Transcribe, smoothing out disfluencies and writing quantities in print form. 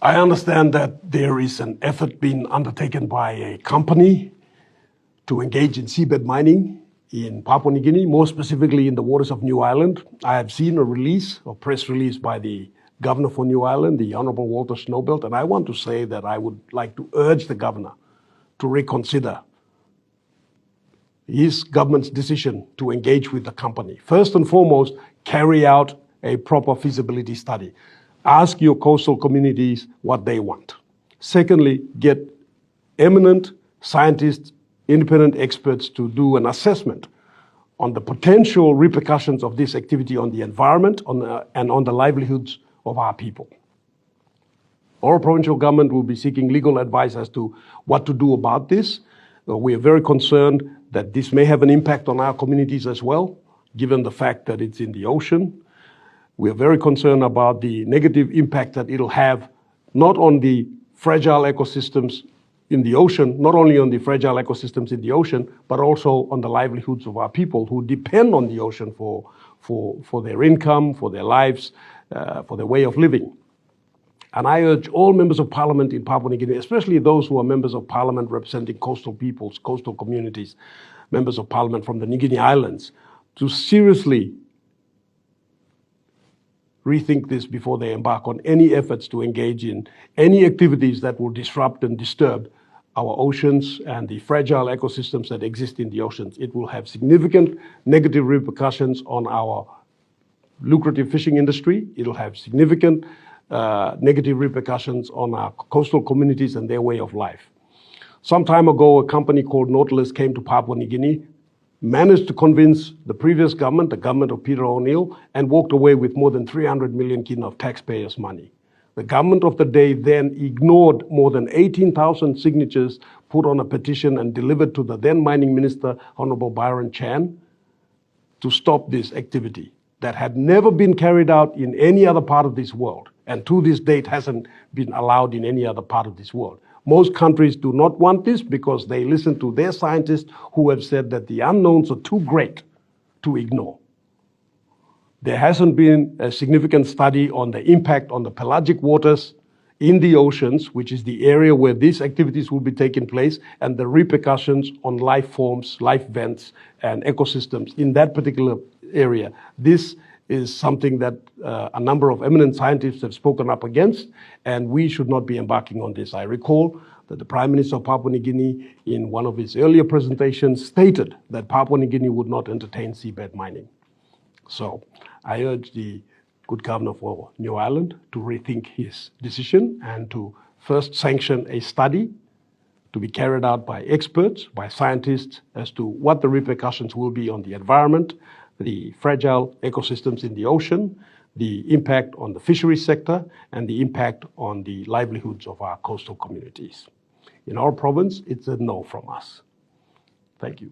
I understand that there is an effort being undertaken by a company to engage in seabed mining in Papua New Guinea, more specifically in the waters of New Ireland. I have seen a press release by the Governor for New Ireland, the Honourable Walter Snowbelt, and I want to say that I would like to urge the Governor to reconsider his government's decision to engage with the company. First and foremost, carry out a proper feasibility study. Ask your coastal communities what they want. Secondly, get eminent scientists, independent experts to do an assessment on the potential repercussions of this activity on the environment and on the livelihoods of our people. Our provincial government will be seeking legal advice as to what to do about this. We are very concerned that this may have an impact on our communities as well, given the fact that it's in the ocean. We are very concerned about the negative impact that it'll have not on the fragile ecosystems in the ocean, not only on the fragile ecosystems in the ocean, but also on the livelihoods of our people who depend on the ocean for their income, for their lives, for their way of living. And I urge all members of parliament in Papua New Guinea, especially those who are members of parliament representing coastal peoples, coastal communities, members of parliament from the New Guinea Islands, to seriously rethink this before they embark on any efforts to engage in any activities that will disrupt and disturb our oceans and the fragile ecosystems that exist in the oceans. It will have significant negative repercussions on our lucrative fishing industry. It'll have significant negative repercussions on our coastal communities and their way of life. Some time ago, a company called Nautilus came to Papua New Guinea, managed to convince the previous government, the government of Peter O'Neill, and walked away with more than 300 million kin of taxpayers' money. The government of the day then ignored more than 18,000 signatures put on a petition and delivered to the then mining minister, Honorable Byron Chan, to stop this activity that had never been carried out in any other part of this world, and to this date hasn't been allowed in any other part of this world. Most countries do not want this because they listen to their scientists who have said that the unknowns are too great to ignore. There hasn't been a significant study on the impact on the pelagic waters in the oceans, which is the area where these activities will be taking place, and the repercussions on life forms, life vents, and ecosystems in that particular area. This is something that a number of eminent scientists have spoken up against, and we should not be embarking on this. I recall that the Prime Minister of Papua New Guinea, in one of his earlier presentations, stated that Papua New Guinea would not entertain seabed mining. So I urge the good governor for New Ireland to rethink his decision and to first sanction a study to be carried out by experts, by scientists, as to what the repercussions will be on the environment, the fragile ecosystems in the ocean, the impact on the fisheries sector, and the impact on the livelihoods of our coastal communities. In our province, it's a no from us. Thank you.